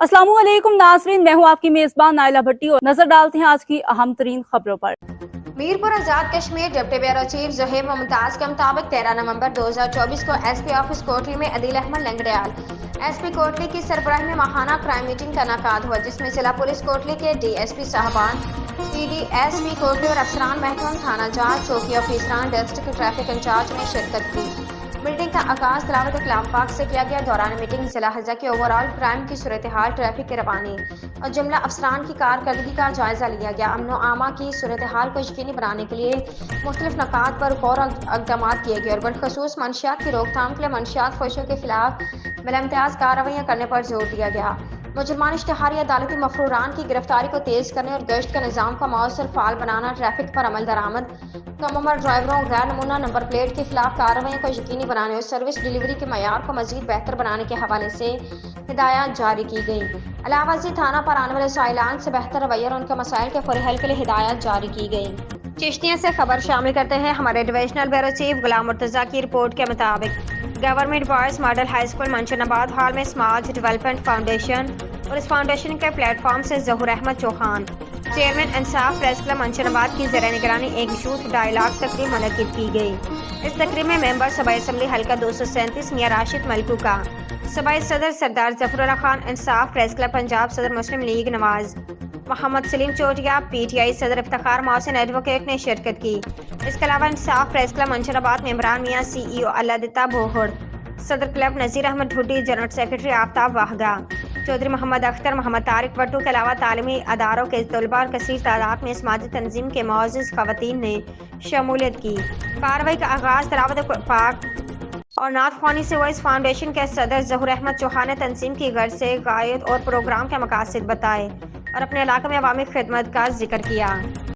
अस्सलाम वालेकुम नाज़रीन, मैं हूँ आपकी मेज़बान नाइला भट्टी और नजर डालते हैं आज की अहम तरीन खबरों पर। Mirpur Azad Kashmir deputy bureau chief Zaheer Mumtaz के मुताबिक 13 नवंबर 2024 को एसपी ऑफिस कोटली में अदील अहमद लंगड़ियाल एसपी कोटली की सरबराही में माहाना क्राइम मीटिंग का इनेकाद हुआ, जिसमें जिला पुलिस कोटली के डीएसपी साहबान, पीडीएसपी कोटली और अफसरान महकमा थाना जांच, चौकी ऑफिसरान, डिस्ट्रिक्ट ट्रैफिक इंचार्ज ने शिरकत की। मीटिंग का आगाज तिलावत कलाम पाक से किया गया। दौरान मीटिंग जिला हज़ा की ओवरऑल क्राइम की सूरत हाल, ट्रैफिक की रवानी और जुमला अफसरान की कारकर्दगी का जायजा लिया गया। अमनो आमा की सूरत हाल को यकीनी बनाने के लिए मुख्तलिफ नकात पर गौर इक़दाम किए गए और बलखसूस मंशियात की रोकथाम के लिए मंशियात फरोशों के खिलाफ बिलाइम्तियाज कार्रवाइयाँ करने पर जोर दिया गया। मुजरमान इश्तिहारी अदालती मफरूरान की गिरफ्तारी को तेज करने और गश्त के निज़ाम को मौसर फाल बनाना, ट्रैफिक पर अमल दरामद, कम उम्र ड्राइवरों, गैर नमूना नंबर प्लेट के खिलाफ कार्रवाई को यकीनी बनाने और सर्विस डिलीवरी के मयार को मजीद बेहतर बनाने के हवाले से हिदायत जारी की गई। अलावा थाना पर आने वाले साइलान से बेहतर रवैया और उनके मसाइल के फौरी हल के लिए हिदायत जारी की गई। चिश्तिया से खबर शामिल करते हैं हमारे divisional bureau chief Ghulam Murtaza की रिपोर्ट के मुताबिक government boys model high school Manshanabad hall में स्मार्ट डेवलपमेंट फाउंडेशन और इस फाउंडेशन के प्लेटफॉर्म से Zahoor Ahmed Chauhan, chairman Insaf press club Manshanabad की ज़रिए निगरानी एक यूथ डायलॉग तकरीब मुनक्किद की गई। इस तकरीब में मेंबर सबाई असम्बली हल्का 237 मियां राशिद मलकूका, सबाई सदर सरदार जफरुल्लाह खान, इंसाफ प्रेस क्लब पंजाब सदर मुस्लिम लीग नवाज, मोहम्मद सलीम चोटिया, पीटीआई सदर इफ्तिखार मोहसिन एडवोकेट ने शिरकत की। इसके अलावा इंसाफ प्रेस क्लब मंशनाबाद में इमरान मियां, सीईओ अल्लादिता बोहड़, सदर क्लब नज़ीर अहमद ढुड्डी, जनरल सेक्रेटरी आफ्ताब वाहगा, चौधरी मोहम्मद अख्तर, मोहम्मद तारिक वट्टू के अलावा तालीमी अदारों के तलबा और कसीर तादाद में समाजी तंजीम के मोअज़्ज़िज़ ख़वातीन ने शमूलियत की। कार्रवाई का आगाज़ तिलावत पाक और नात ख्वानी से हुआ। इस फाउंडेशन के सदर ज़हूर अहमद चौहान ने तंजीम की गर्ज से गायद और प्रोग्राम के मकासद बताए और अपने इलाके में अवामी खिदमत का जिक्र किया।